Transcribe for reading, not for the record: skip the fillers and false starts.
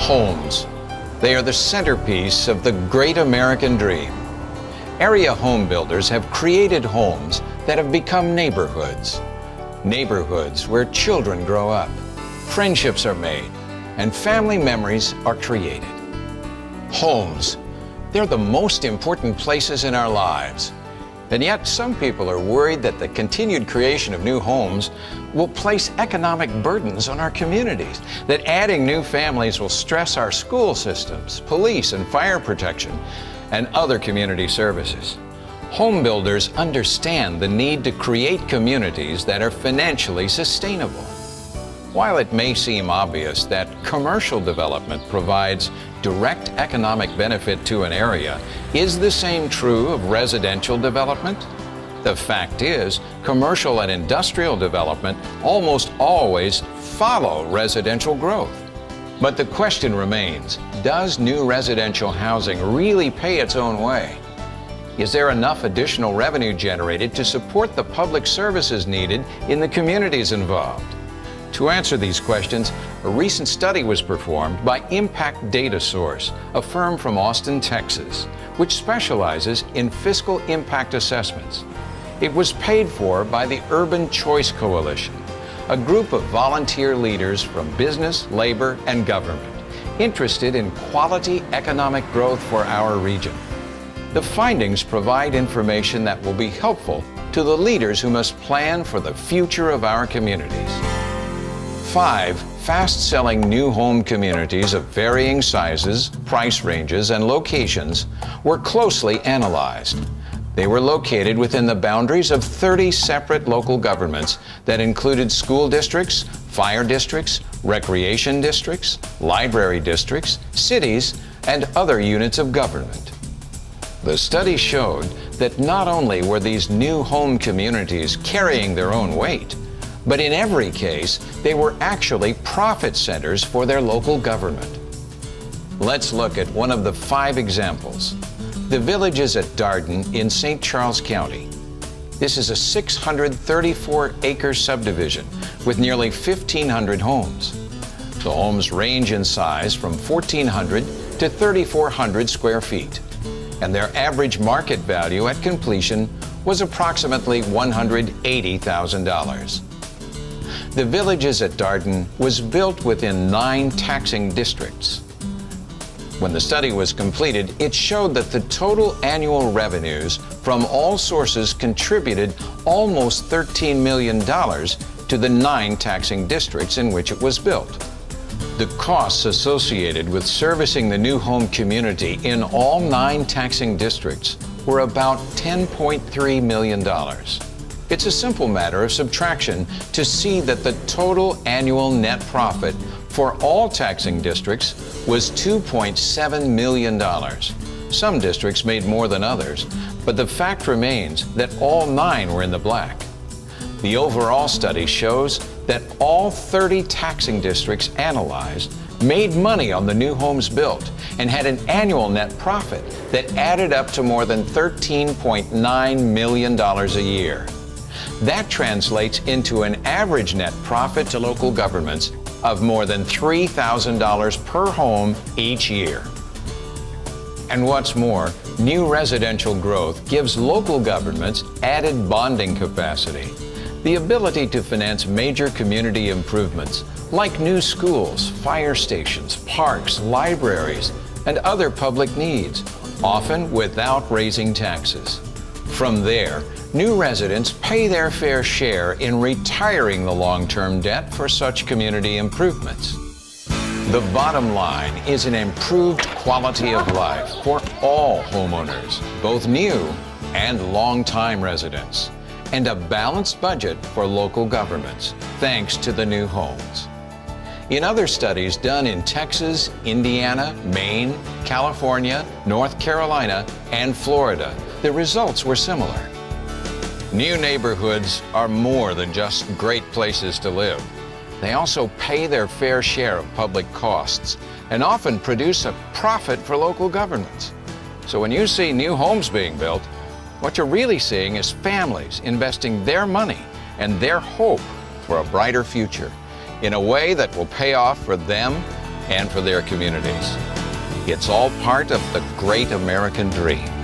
Homes. They are the centerpiece of the great American dream. Area home builders have created homes that have become neighborhoods. Neighborhoods where children grow up, friendships are made, and family memories are created. Homes. They're the most important places in our lives. And yet some people are worried that the continued creation of new homes will place economic burdens on our communities, that adding new families will stress our school systems, police and fire protection, and other community services. Home builders understand the need to create communities that are financially sustainable. While it may seem obvious that commercial development provides direct economic benefit to an area, is the same true of residential development? The fact is, commercial and industrial development almost always follow residential growth. But the question remains, does new residential housing really pay its own way? Is there enough additional revenue generated to support the public services needed in the communities involved? To answer these questions, a recent study was performed by Impact Data Source, a firm from Austin, Texas, which specializes in fiscal impact assessments. It was paid for by the Urban Choice Coalition, a group of volunteer leaders from business, labor, and government interested in quality economic growth for our region. The findings provide information that will be helpful to the leaders who must plan for the future of our communities. 5 fast-selling new home communities of varying sizes, price ranges, and locations were closely analyzed. They were located within the boundaries of 30 separate local governments that included school districts, fire districts, recreation districts, library districts, cities, and other units of government. The study showed that not only were these new home communities carrying their own weight, but in every case, they were actually profit centers for their local government. Let's look at one of the 5 examples. The Villages at Darden in St. Charles County. This is a 634-acre subdivision with nearly 1,500 homes. The homes range in size from 1,400 to 3,400 square feet, and their average market value at completion was approximately $180,000. The Villages at Darden was built within 9 taxing districts. When the study was completed, it showed that the total annual revenues from all sources contributed almost $13 million to the 9 taxing districts in which it was built. The costs associated with servicing the new home community in all 9 taxing districts were about $10.3 million. It's a simple matter of subtraction to see that the total annual net profit for all taxing districts was $2.7 million. Some districts made more than others, but the fact remains that all 9 were in the black. The overall study shows that all 30 taxing districts analyzed made money on the new homes built and had an annual net profit that added up to more than $13.9 million a year. That translates into an average net profit to local governments of more than $3,000 per home each year. And what's more, new residential growth gives local governments added bonding capacity, the ability to finance major community improvements like new schools, fire stations, parks, libraries, and other public needs, often without raising taxes. From there, new residents pay their fair share in retiring the long-term debt for such community improvements. The bottom line is an improved quality of life for all homeowners, both new and long-time residents, and a balanced budget for local governments, thanks to the new homes. In other studies done in Texas, Indiana, Maine, California, North Carolina, and Florida, the results were similar. New neighborhoods are more than just great places to live. They also pay their fair share of public costs and often produce a profit for local governments. So when you see new homes being built, what you're really seeing is families investing their money and their hope for a brighter future in a way that will pay off for them and for their communities. It's all part of the great American dream.